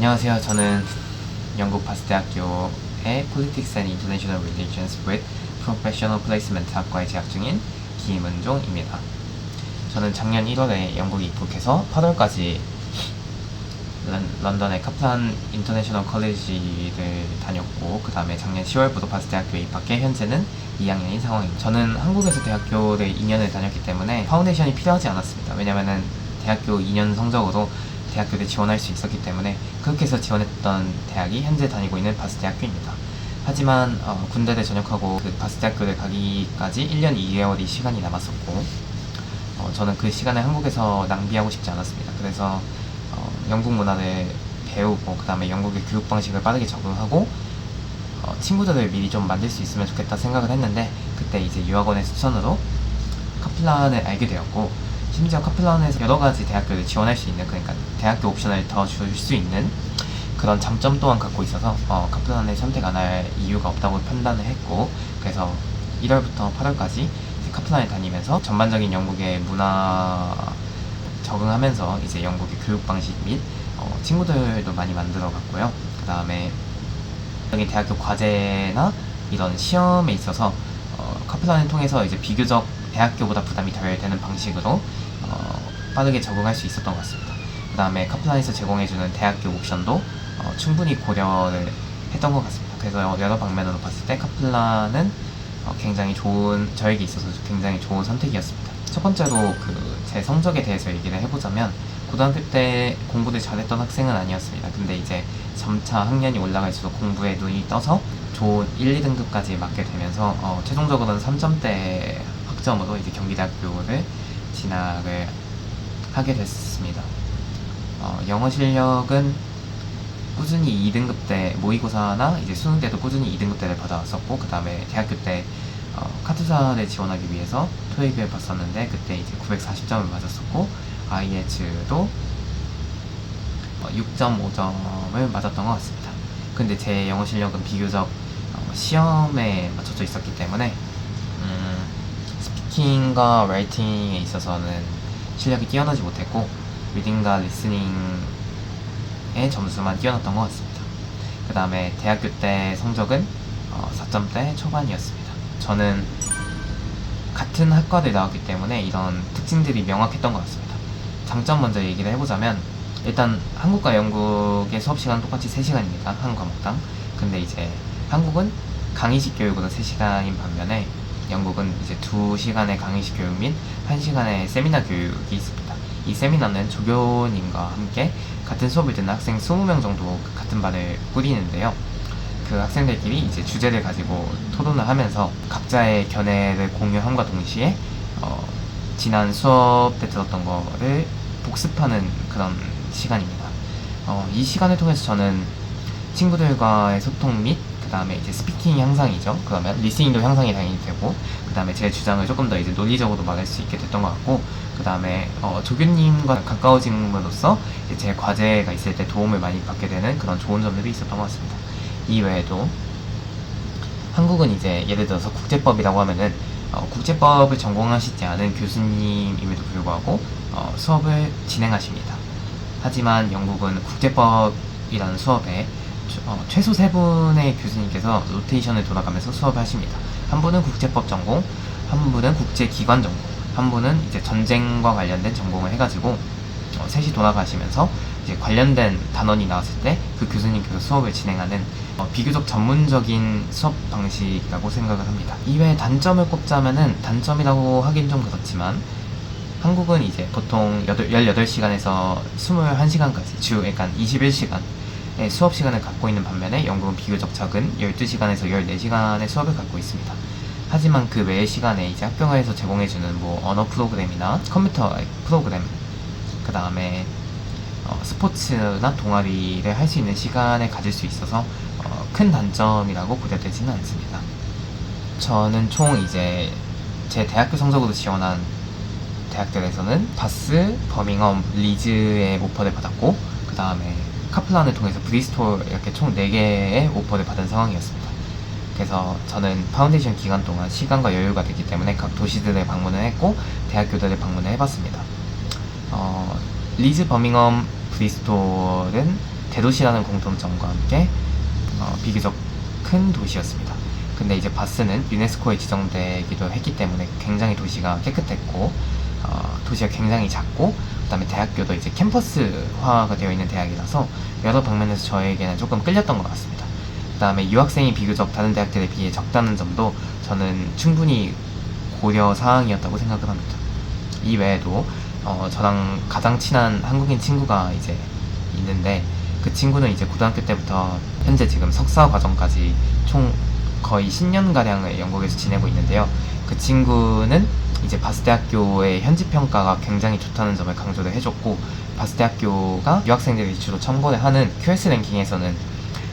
안녕하세요. 저는 영국 바스대학교의 Politics and International Relations with Professional Placement 학과에 재학 중인 김은종입니다. 저는 작년 1월에 영국에 입국해서 8월까지 런던의 카플란 인터내셔널 컬리지를 다녔고, 그 다음에 작년 10월부터 바스대학교에 입학해 현재는 2학년인 상황입니다. 저는 한국에서 대학교를 2년을 다녔기 때문에 파운데이션이 필요하지 않았습니다. 왜냐면은 대학교 2년 성적으로 대학교를 지원할 수 있었기 때문에 그렇게 해서 지원했던 대학이 현재 다니고 있는 바스대학교입니다. 하지만 군대를 전역하고 그 바스대학교를 가기까지 1년 2개월이 시간이 남았었고, 저는 그 시간을 한국에서 낭비하고 싶지 않았습니다. 그래서 영국 문화를 배우고, 그 다음에 영국의 교육 방식을 빠르게 적응하고 친구들을 미리 좀 만들 수 있으면 좋겠다 생각을 했는데, 그때 이제 유학원의 추천으로 카플란을 알게 되었고, 심지어 카플란에서 여러 가지 대학교를 지원할 수 있는, 그러니까 대학교 옵션을 더 줄 수 있는 그런 장점 또한 갖고 있어서 카플란을 선택 안 할 이유가 없다고 판단을 했고, 그래서 1월부터 8월까지 카플란을 다니면서 전반적인 영국의 문화 적응하면서 이제 영국의 교육 방식 및 친구들도 많이 만들어 갔고요. 그 다음에 대학교 과제나 이런 시험에 있어서 카플란을 통해서 이제 비교적 대학교보다 부담이 덜 되는 방식으로 빠르게 적응할 수 있었던 것 같습니다. 그 다음에 카플란에서 제공해주는 대학교 옵션도 충분히 고려를 했던 것 같습니다. 그래서 여러 방면으로 봤을 때 카플란은 굉장히 좋은, 저에게 있어서 굉장히 좋은 선택이었습니다. 첫 번째로 제 성적에 대해서 얘기를 해보자면, 고등학교 때 공부를 잘했던 학생은 아니었습니다. 근데 이제 점차 학년이 올라갈수록 공부에 눈이 떠서 좋은 1, 2등급까지 맞게 되면서 최종적으로는 3점대 학점으로 이제 경기대학교를 진학을 하게 됐습니다. 영어 실력은 꾸준히 2등급 때 모의고사나 이제 수능 때도 꾸준히 2등급 때를 받아왔었고, 그 다음에 대학교 때 카투사를 지원하기 위해서 토익을 봤었는데 그때 이제 940점을 맞았었고, IELTS도 6.5점을 맞았던 것 같습니다. 근데 제 영어 실력은 비교적 시험에 맞춰져 있었기 때문에 스피킹과 라이팅에 있어서는 실력이 뛰어나지 못했고, 리딩과 리스닝의 점수만 뛰어났던 것 같습니다. 그 다음에 대학교 때 성적은 4점대 초반이었습니다. 저는 같은 학과를 나왔기 때문에 이런 특징들이 명확했던 것 같습니다. 장점 먼저 얘기를 해보자면, 일단 한국과 영국의 수업 시간은 똑같이 3시간입니다. 한 과목당. 근데 이제 한국은 강의식 교육으로 3시간인 반면에 영국은 이제 2시간의 강의식 교육 및 1시간의 세미나 교육이 있습니다. 이 세미나는 조교님과 함께 같은 수업을 듣는 학생 20명 정도 같은 반을 꾸리는데요. 그 학생들끼리 이제 주제를 가지고 토론을 하면서 각자의 견해를 공유함과 동시에 지난 수업 때 들었던 거를 복습하는 그런 시간입니다. 이 시간을 통해서 저는 친구들과의 소통 및 그 다음에 이제 스피킹 향상이죠. 그러면 리스닝도 향상이 당연히 되고, 그 다음에 제 주장을 조금 더 이제 논리적으로 말할 수 있게 됐던 것 같고, 그 다음에 조교님과 가까워짐으로써 제 과제가 있을 때 도움을 많이 받게 되는 그런 좋은 점들이 있었던 것 같습니다. 이외에도 한국은 이제 예를 들어서 국제법이라고 하면은 국제법을 전공하시지 않은 교수님임에도 불구하고 수업을 진행하십니다. 하지만 영국은 국제법이라는 수업에 최소 3분의 교수님께서 로테이션을 돌아가면서 수업을 하십니다. 한 분은 국제법 전공, 한 분은 국제기관 전공, 한 분은 이제 전쟁과 관련된 전공을 해가지고 셋이 돌아가시면서 이제 관련된 단원이 나왔을 때 그 교수님께서 수업을 진행하는 비교적 전문적인 수업 방식이라고 생각을 합니다. 이외에 단점을 꼽자면은, 단점이라고 하긴 좀 그렇지만, 한국은 이제 보통 18시간에서 21시간까지 그러니까 21시간의 수업 시간을 갖고 있는 반면에 영국은 비교적 적은 12시간에서 14시간의 수업을 갖고 있습니다. 하지만 그 외의 시간에 이제 학교에서 제공해주는 뭐 언어 프로그램이나 컴퓨터 프로그램, 그 다음에 스포츠나 동아리를 할 수 있는 시간을 가질 수 있어서 큰 단점이라고 고려되지는 않습니다. 저는 총 이제 제 대학교 성적으로 지원한 대학들에서는 바스, 버밍엄, 리즈의 오퍼를 받았고, 그 다음에 카플란을 통해서 브리스톨, 이렇게 총 4개의 오퍼를 받은 상황이었습니다. 그래서 저는 파운데이션 기간 동안 시간과 여유가 됐기 때문에 각 도시들을 방문을 했고 대학교들을 방문을 해봤습니다. 리즈, 버밍엄, 브리스톨은 대도시라는 공통점과 함께 비교적 큰 도시였습니다. 근데 이제 바스는 유네스코에 지정되기도 했기 때문에 굉장히 도시가 깨끗했고 도시가 굉장히 작고, 그다음에 대학교도 이제 캠퍼스화가 되어 있는 대학이라서 여러 방면에서 저에게는 조금 끌렸던 것 같습니다. 그다음에 유학생이 비교적 다른 대학들에 비해 적다는 점도 저는 충분히 고려 사항이었다고 생각을 합니다. 이 외에도 저랑 가장 친한 한국인 친구가 이제 있는데, 그 친구는 이제 고등학교 때부터 현재 지금 석사 과정까지 총 거의 10년가량을 영국에서 지내고 있는데요. 그 친구는 이제 바스대학교의 현지평가가 굉장히 좋다는 점을 강조를 해줬고, 바스대학교가 유학생들이 주로 참고를 하는 QS 랭킹에서는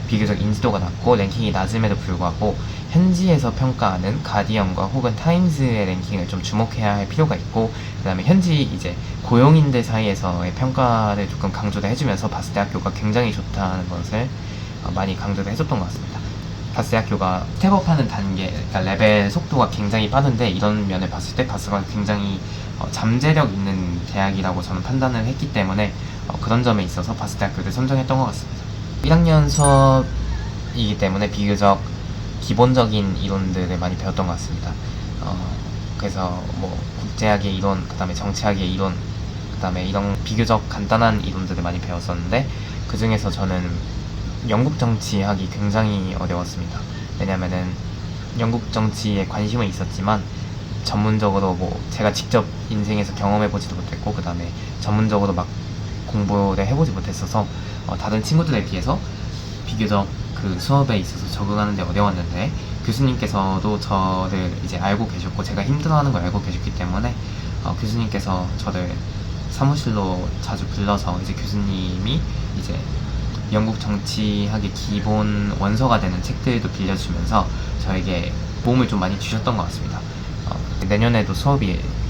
비교적 인지도가 낮고 랭킹이 낮음에도 불구하고 현지에서 평가하는 가디언과 혹은 타임즈의 랭킹을 좀 주목해야 할 필요가 있고, 그 다음에 현지 이제 고용인들 사이에서의 평가를 조금 강조를 해주면서 바스대학교가 굉장히 좋다는 것을 많이 강조를 해줬던 것 같습니다. 바스대학교가 스텝업하는 단계, 그러니까 레벨 속도가 굉장히 빠른데, 이런 면을 봤을 때 바스가 굉장히 잠재력 있는 대학이라고 저는 판단을 했기 때문에 그런 점에 있어서 바스대학교를 선정했던 것 같습니다. 1학년 수업이기 때문에 비교적 기본적인 이론들을 많이 배웠던 것 같습니다. 그래서 뭐 국제학의 이론, 그 다음에 정치학의 이론, 그 다음에 이런 비교적 간단한 이론들을 많이 배웠었는데, 그 중에서 저는 영국 정치학이 굉장히 어려웠습니다. 왜냐면은 영국 정치에 관심은 있었지만 전문적으로 뭐 제가 직접 인생에서 경험해보지도 못했고, 그 다음에 전문적으로 막 공부를 해보지 못했어서 다른 친구들에 비해서 비교적 그 수업에 있어서 적응하는 데 어려웠는데, 교수님께서도 저를 이제 알고 계셨고 제가 힘들어하는 걸 알고 계셨기 때문에 교수님께서 저를 사무실로 자주 불러서 이제 교수님이 이제 영국 정치학의 기본 원서가 되는 책들도 빌려주면서 저에게 도움을 좀 많이 주셨던 것 같습니다. 내년에도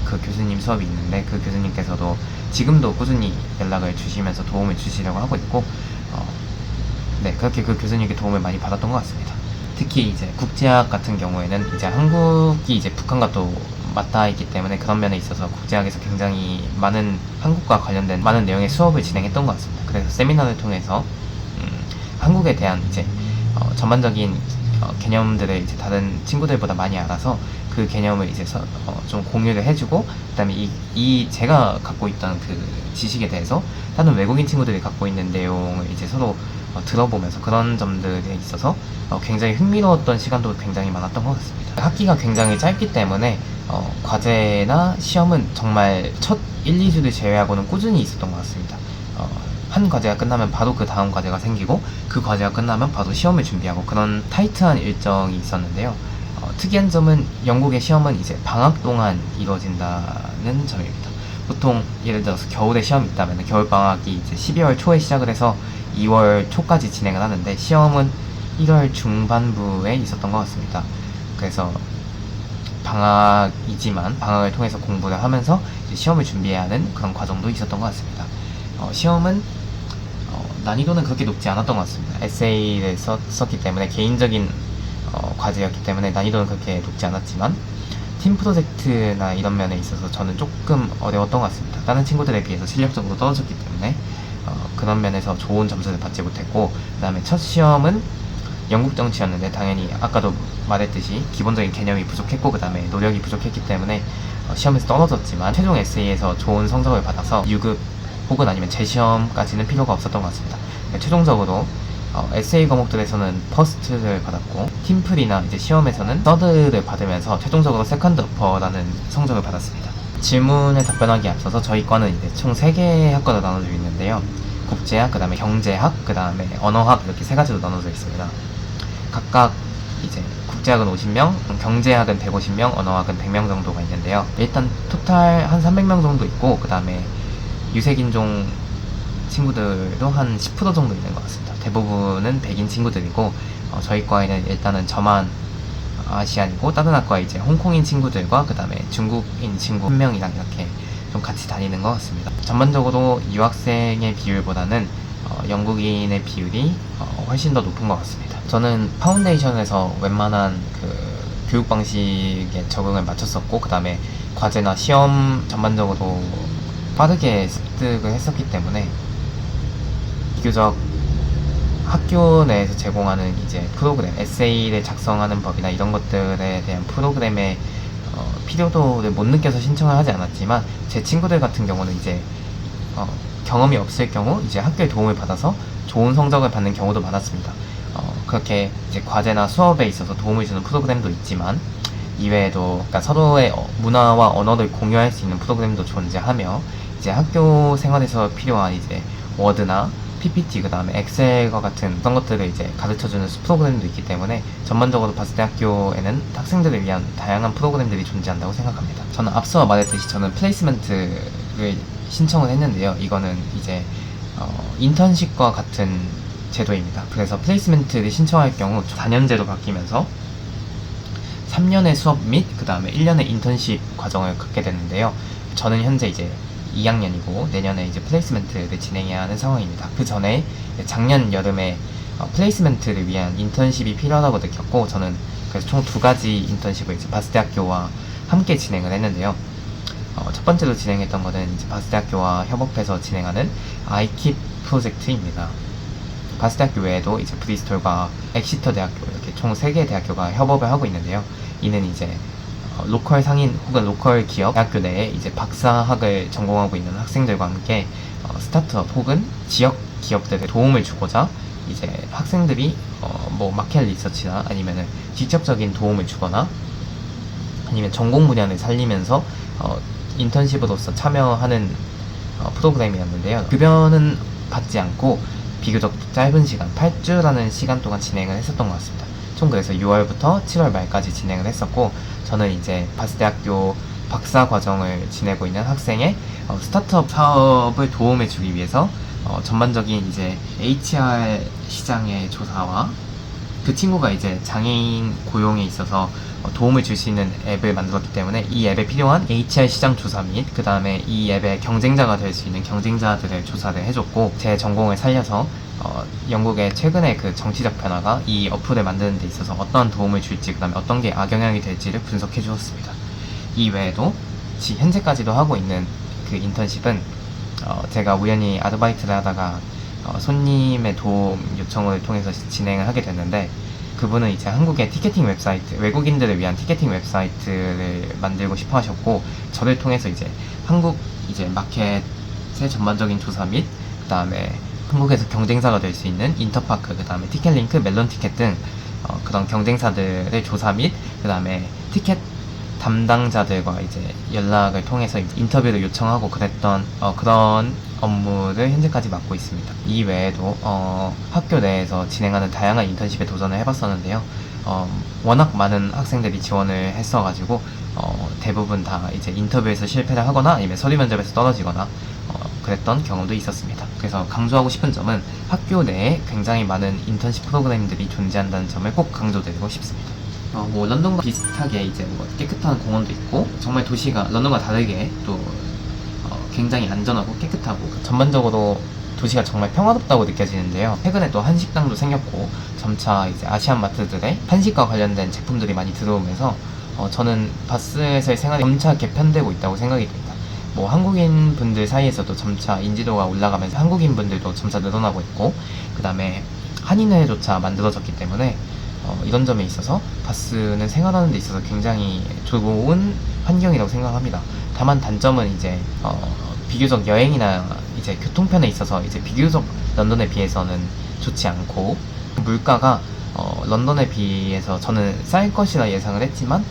그 교수님 수업이 있는데, 그 교수님께서도 지금도 꾸준히 연락을 주시면서 도움을 주시려고 하고 있고, 네, 그렇게 그 교수님께 도움을 많이 받았던 것 같습니다. 특히 이제 국제학 같은 경우에는 이제 한국이 이제 북한과 또 맞닿아 있기 때문에 그런 면에 있어서 국제학에서 굉장히 많은 한국과 관련된 많은 내용의 수업을 진행했던 것 같습니다. 그래서 세미나를 통해서 한국에 대한 이제 전반적인 개념들을 이제 다른 친구들보다 많이 알아서 그 개념을 이제 좀 공유를 해주고, 그다음에 제가 갖고 있던 그 지식에 대해서 다른 외국인 친구들이 갖고 있는 내용을 이제 서로 들어보면서 그런 점들에 있어서 굉장히 흥미로웠던 시간도 굉장히 많았던 것 같습니다. 학기가 굉장히 짧기 때문에 과제나 시험은 정말 첫 1, 2주를 제외하고는 꾸준히 있었던 것 같습니다. 한 과제가 끝나면 바로 그 다음 과제가 생기고, 그 과제가 끝나면 바로 시험을 준비하고, 그런 타이트한 일정이 있었는데요. 특이한 점은 영국의 시험은 이제 방학 동안 이루어진다는 점입니다. 보통 예를 들어서 겨울에 시험이 있다면 겨울방학이 이제 12월 초에 시작을 해서 2월 초까지 진행을 하는데, 시험은 1월 중반부에 있었던 것 같습니다. 그래서 방학이지만 방학을 통해서 공부를 하면서 이제 시험을 준비해야 하는 그런 과정도 있었던 것 같습니다. 시험은 난이도는 그렇게 높지 않았던 것 같습니다. 에세이를 썼기 때문에 개인적인 과제였기 때문에 난이도는 그렇게 높지 않았지만, 팀 프로젝트나 이런 면에 있어서 저는 조금 어려웠던 것 같습니다. 다른 친구들에 비해서 실력적으로 떨어졌기 때문에 그런 면에서 좋은 점수를 받지 못했고, 그 다음에 첫 시험은 영국 정치였는데 당연히 아까도 말했듯이 기본적인 개념이 부족했고 그 다음에 노력이 부족했기 때문에 시험에서 떨어졌지만 최종 에세이에서 좋은 성적을 받아서 유급 혹은 아니면 재시험까지는 필요가 없었던 것 같습니다. 최종적으로 에세이 과목들에서는 퍼스트를 받았고, 팀플이나 이제 시험에서는 서드를 받으면서 최종적으로 세컨드 어퍼라는 성적을 받았습니다. 질문에 답변하기 앞서서 저희 과는 이제 총 3개의 학과로 나눠져 있는데요. 국제학, 그 다음에 경제학, 그 다음에 언어학, 이렇게 3가지로 나눠져 있습니다. 각각 이제 국제학은 50명, 경제학은 150명, 언어학은 100명 정도가 있는데요. 일단 토탈 한 300명 정도 있고, 그 다음에 유색인종 친구들도 한 10% 정도 있는 것 같습니다. 대부분은 백인 친구들이고, 저희 과에는 일단은 저만 아시안이고, 다른 학과에 이제 홍콩인 친구들과 그 다음에 중국인 친구 1명이랑 이렇게 좀 같이 다니는 것 같습니다. 전반적으로 유학생의 비율보다는 영국인의 비율이 훨씬 더 높은 것 같습니다. 저는 파운데이션에서 웬만한 그 교육 방식에 적응을 마쳤었고, 그 다음에 과제나 시험 전반적으로 빠르게 습득을 했었기 때문에 비교적 학교 내에서 제공하는 이제 프로그램, 에세이를 작성하는 법이나 이런 것들에 대한 프로그램의 필요도를 못 느껴서 신청을 하지 않았지만, 제 친구들 같은 경우는 이제 경험이 없을 경우 이제 학교의 도움을 받아서 좋은 성적을 받는 경우도 많았습니다. 그렇게 이제 과제나 수업에 있어서 도움을 주는 프로그램도 있지만, 이외에도 그러니까 서로의 문화와 언어를 공유할 수 있는 프로그램도 존재하며, 이제 학교 생활에서 필요한 이제 워드나 PPT, 그 다음에 엑셀과 같은 그런 것들을 이제 가르쳐주는 프로그램도 있기 때문에, 전반적으로 봤을 때 학교에는 학생들을 위한 다양한 프로그램들이 존재한다고 생각합니다. 저는 앞서 말했듯이 저는 플레이스먼트를 신청을 했는데요. 이거는 이제 인턴십과 같은 제도입니다. 그래서 플레이스먼트를 신청할 경우 4년제로 바뀌면서 3년의 수업 및 그 다음에 1년의 인턴십 과정을 갖게 되는데요. 저는 현재 이제 2학년이고 내년에 이제 플레이스먼트를 진행해야 하는 상황입니다. 그 전에 작년 여름에 플레이스먼트를 위한 인턴십이 필요하다고 느꼈고, 저는 그래서 총 2가지 인턴십을 이제 바스대학교와 함께 진행을 했는데요. 첫 번째로 진행했던 거는 이제 바스대학교와 협업해서 진행하는 아이킵 프로젝트입니다. 바스대학교 외에도 이제 브리스톨과 엑시터 대학교, 이렇게 총 3개의 대학교가 협업을 하고 있는데요. 이는 이제 로컬 상인 혹은 로컬 기업 대학교 내에 이제 박사학을 전공하고 있는 학생들과 함께 스타트업 혹은 지역 기업들에 도움을 주고자 이제 학생들이 뭐 마켓 리서치나 아니면은 직접적인 도움을 주거나 아니면 전공 분야를 살리면서 인턴십으로서 참여하는 프로그램이었는데요. 급여는 받지 않고 비교적 짧은 시간, 8주라는 시간 동안 진행을 했었던 것 같습니다. 총 그래서 6월부터 7월 말까지 진행을 했었고, 저는 이제 바스대학교 박사 과정을 지내고 있는 학생의 스타트업 사업을 도움을 주기 위해서 전반적인 이제 HR 시장의 조사와 그 친구가 이제 장애인 고용에 있어서 도움을 줄 수 있는 앱을 만들었기 때문에 이 앱에 필요한 HR 시장 조사 및 그 다음에 이 앱의 경쟁자가 될 수 있는 경쟁자들을 조사를 해줬고, 제 전공을 살려서 영국의 최근의 그 정치적 변화가 이 어플을 만드는 데 있어서 어떠한 도움을 줄지, 그 다음에 어떤 게 악영향이 될지를 분석해 주었습니다. 이 외에도 현재까지도 하고 있는 그 인턴십은 제가 우연히 아르바이트를 하다가 손님의 도움 요청을 통해서 진행을 하게 됐는데, 그분은 이제 한국의 티켓팅 웹사이트, 외국인들을 위한 티켓팅 웹사이트를 만들고 싶어 하셨고, 저를 통해서 이제 한국 이제 마켓의 전반적인 조사 및 그 다음에 한국에서 경쟁사가 될 수 있는 인터파크, 그 다음에 티켓링크, 멜론티켓 등 그런 경쟁사들의 조사 및 그 다음에 티켓 담당자들과 이제 연락을 통해서 인터뷰를 요청하고 그랬던 그런 업무를 현재까지 맡고 있습니다. 이 외에도 학교 내에서 진행하는 다양한 인턴십에 도전을 해봤었는데요. 워낙 많은 학생들이 지원을 했어가지고 대부분 다 이제 인터뷰에서 실패를 하거나 아니면 서류 면접에서 떨어지거나 그랬던 경험도 있었습니다. 그래서 강조하고 싶은 점은 학교 내에 굉장히 많은 인턴십 프로그램들이 존재한다는 점을 꼭 강조드리고 싶습니다. 뭐 런던과 비슷하게 이제 뭐 깨끗한 공원도 있고, 정말 도시가 런던과 다르게 또 굉장히 안전하고 깨끗하고 전반적으로 도시가 정말 평화롭다고 느껴지는데요. 최근에 또 한식당도 생겼고, 점차 이제 아시안 마트들의 한식과 관련된 제품들이 많이 들어오면서 저는 바스에서의 생활이 점차 개편되고 있다고 생각이 듭니다. 뭐 한국인 분들 사이에서도 점차 인지도가 올라가면서 한국인 분들도 점차 늘어나고 있고, 그 다음에 한인회조차 만들어졌기 때문에 이런 점에 있어서 바스는 생활하는 데 있어서 굉장히 좋은 환경이라고 생각합니다. 다만 단점은 이제 비교적 여행이나 이제 교통편에 있어서 이제 비교적 런던에 비해서는 좋지 않고, 물가가 런던에 비해서 저는 쌀 것이라 예상을 했지만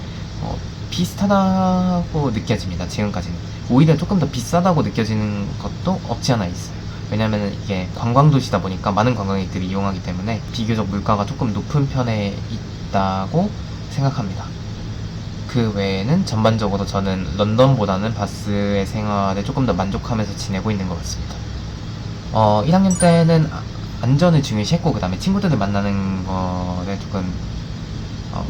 비슷하다고 느껴집니다. 지금까지는 오히려 조금 더 비싸다고 느껴지는 것도 없지 않아 있어요. 왜냐면 이게 관광도시다 보니까 많은 관광객들이 이용하기 때문에 비교적 물가가 조금 높은 편에 있다고 생각합니다. 그 외에는 전반적으로 저는 런던보다는 바스의 생활에 조금 더 만족하면서 지내고 있는 것 같습니다. 1학년 때는 안전을 중요시했고, 그 다음에 친구들을 만나는 거를 조금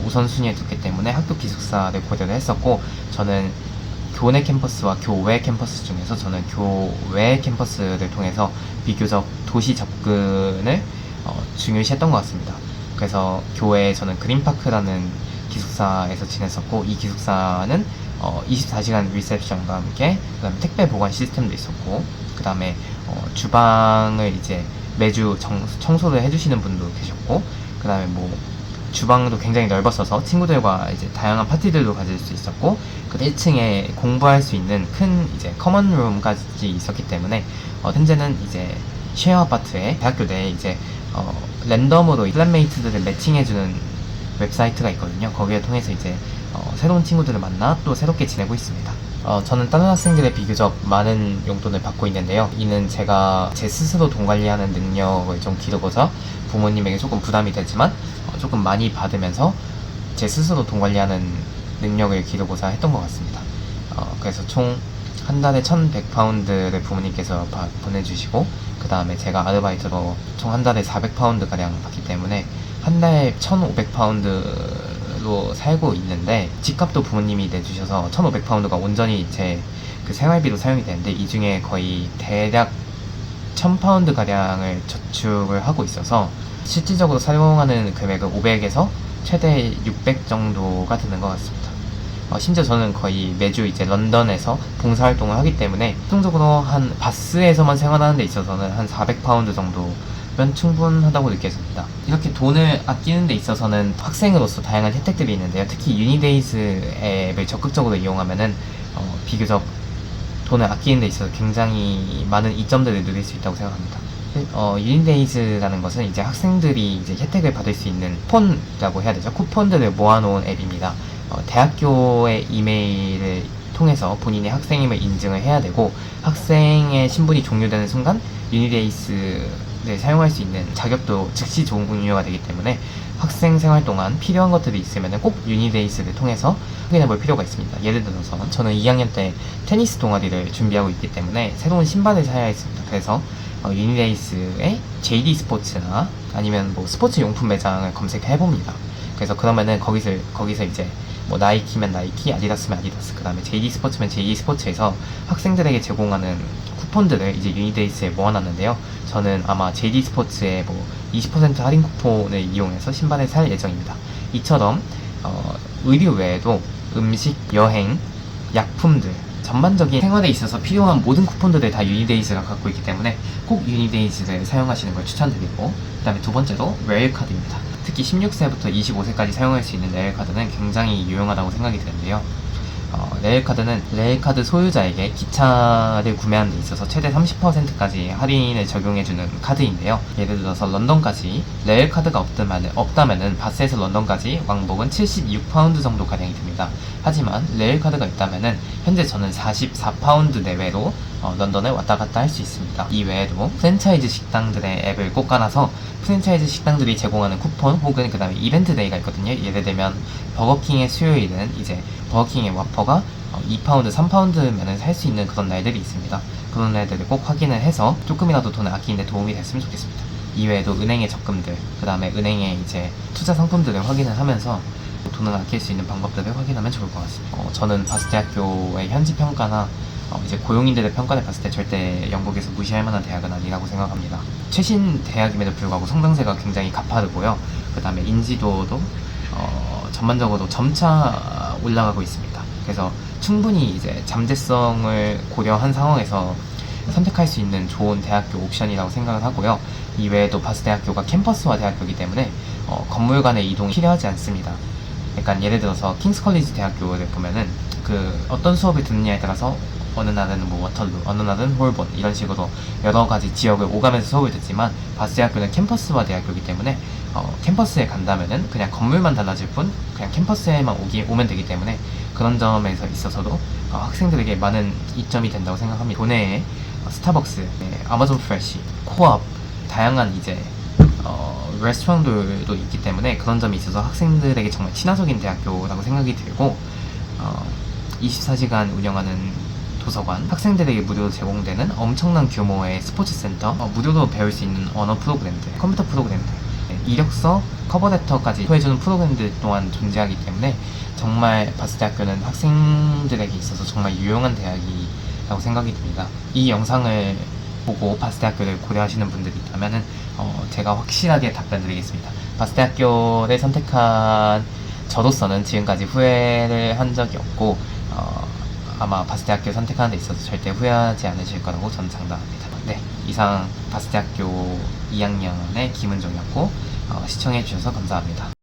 우선순위에 뒀기 때문에 학교 기숙사를 고려를 했었고, 저는 교내 캠퍼스와 교외 캠퍼스 중에서 저는 교외 캠퍼스를 통해서 비교적 도시 접근을 중요시했던 것 같습니다. 그래서 교외에 저는 그린파크라는 기숙사에서 지냈었고, 이 기숙사는 24시간 리셉션과 함께 그 다음에 택배 보관 시스템도 있었고, 그 다음에 주방을 이제 매주 청소를 해주시는 분도 계셨고, 그 다음에 뭐 주방도 굉장히 넓었어서 친구들과 이제 다양한 파티들도 가질 수 있었고, 그 1층에 공부할 수 있는 큰 이제 커먼룸까지 있었기 때문에 현재는 이제 쉐어 아파트에 대학교 내에 이제 랜덤으로 플랫메이트들을 매칭해주는 웹사이트가 있거든요. 거기를 통해서 이제 새로운 친구들을 만나 또 새롭게 지내고 있습니다. 저는 다른 학생들의 비교적 많은 용돈을 받고 있는데요. 이는 제가 제 스스로 돈 관리하는 능력을 좀 기르고자 부모님에게 조금 부담이 되지만 조금 많이 받으면서 제 스스로 돈 관리하는 능력을 기르고자 했던 것 같습니다. 그래서 총 한 달에 1,100파운드를 부모님께서 보내주시고, 그 다음에 제가 아르바이트로 총 한 달에 400파운드 가량 받기 때문에 한 달 1,500파운드로 살고 있는데, 집값도 부모님이 내주셔서 1,500파운드가 온전히 제 그 생활비로 사용이 되는데, 이 중에 거의 대략 1,000파운드 가량을 저축을 하고 있어서 실질적으로 사용하는 금액은 500에서 최대 600 정도가 드는 것 같습니다. 심지어 저는 거의 매주 이제 런던에서 봉사활동을 하기 때문에 최종적으로 한 바스에서만 생활하는 데 있어서는 한 400파운드 정도면 충분하다고 느껴집니다. 이렇게 돈을 아끼는 데 있어서는 학생으로서 다양한 혜택들이 있는데요. 특히 유니데이즈 앱을 적극적으로 이용하면은 비교적 돈을 아끼는 데 있어서 굉장히 많은 이점들을 누릴 수 있다고 생각합니다. 유니데이즈라는 것은 이제 학생들이 이제 혜택을 받을 수 있는 쿠폰이라고 해야 되죠. 쿠폰들을 모아놓은 앱입니다. 대학교의 이메일을 통해서 본인이 학생임을 인증을 해야 되고, 학생의 신분이 종료되는 순간 유니데이스를 사용할 수 있는 자격도 즉시 종료가 되기 때문에 학생 생활 동안 필요한 것들이 있으면 꼭 유니데이스를 통해서 확인해 볼 필요가 있습니다. 예를 들어서 저는 2학년 때 테니스 동아리를 준비하고 있기 때문에 새로운 신발을 사야 했습니다. 그래서 유니데이스의 JD 스포츠나 아니면 뭐 스포츠 용품 매장을 검색해 봅니다. 그래서 그러면은 거기서 이제 뭐 나이키면 나이키, 아디다스면 아디다스, 그 다음에 JD 스포츠면 JD 스포츠에서 학생들에게 제공하는 쿠폰들을 이제 유니데이스에 모아놨는데요. 저는 아마 JD 스포츠의 뭐 20% 할인 쿠폰을 이용해서 신발을 살 예정입니다. 이처럼 의류 외에도 음식, 여행, 약품들, 전반적인 생활에 있어서 필요한 모든 쿠폰들을 다 유니데이즈가 갖고 있기 때문에 꼭 유니데이즈를 사용하시는 걸 추천드리고, 그 다음에 두 번째로 레일카드입니다. 특히 16세부터 25세까지 사용할 수 있는 레일카드는 굉장히 유용하다고 생각이 드는데요. 레일카드 소유자에게 기차를 구매하는 데 있어서 최대 30%까지 할인을 적용해주는 카드인데요. 예를 들어서 런던까지 레일카드가 없다면은 바스에서 런던까지 왕복은 76파운드 정도 가량이 듭니다. 하지만 레일카드가 있다면은 현재 저는 44파운드 내외로 런던을 왔다 갔다 할 수 있습니다. 이 외에도 프랜차이즈 식당들의 앱을 꼭 깔아서 프랜차이즈 식당들이 제공하는 쿠폰 혹은 그 다음에 이벤트 데이가 있거든요. 예를 들면 버거킹의 수요일은 이제 버거킹의 와퍼가 2파운드, 3파운드면 살 수 있는 그런 날들이 있습니다. 그런 날들을 꼭 확인을 해서 조금이라도 돈을 아끼는 데 도움이 됐으면 좋겠습니다. 이외에도 은행의 적금들, 그 다음에 은행의 이제 투자 상품들을 확인을 하면서 돈을 아낄 수 있는 방법들을 확인하면 좋을 것 같습니다. 저는 바스대학교의 현지 평가나 이제 고용인들의 평가를 봤을 때 절대 영국에서 무시할 만한 대학은 아니라고 생각합니다. 최신 대학임에도 불구하고 성장세가 굉장히 가파르고요. 그 다음에 인지도도 전반적으로 점차 올라가고 있습니다. 그래서 충분히 이제 잠재성을 고려한 상황에서 선택할 수 있는 좋은 대학교 옵션이라고 생각을 하고요. 이외에도 바스대학교가 캠퍼스화 대학교이기 때문에 건물 간의 이동이 필요하지 않습니다. 약간 예를 들어서 킹스컬리지 대학교를 보면은 그 어떤 수업을 듣느냐에 따라서 어느 날은 뭐 워털루, 어느 날은 홀본, 이런 식으로 여러 가지 지역을 오가면서 수업을 듣지만 바스대학교는 캠퍼스화 대학교이기 때문에 캠퍼스에 간다면은 그냥 건물만 달라질 뿐 그냥 캠퍼스에만 오면 되기 때문에 그런 점에서 있어서도 학생들에게 많은 이점이 된다고 생각합니다. 도내에 스타벅스, 아마존 프레시, 코업, 다양한 이제 레스토랑들도 있기 때문에 그런 점이 있어서 학생들에게 정말 친화적인 대학교라고 생각이 들고, 24시간 운영하는 도서관, 학생들에게 무료로 제공되는 엄청난 규모의 스포츠 센터, 무료로 배울 수 있는 언어 프로그램들, 컴퓨터 프로그램들, 이력서, 커버레터까지 소개해주는 프로그램들 또한 존재하기 때문에 정말 바스대학교는 학생들에게 있어서 정말 유용한 대학이라고 생각이 듭니다. 이 영상을 보고 바스대학교를 고려하시는 분들이 있다면 제가 확실하게 답변 드리겠습니다. 바스대학교를 선택한 저로서는 지금까지 후회를 한 적이 없고 아마 바스대학교 선택하는 데 있어서 절대 후회하지 않으실 거라고 저는 장담합니다. 네, 이상 바스대학교 2학년의 김은정이었고 시청해주셔서 감사합니다.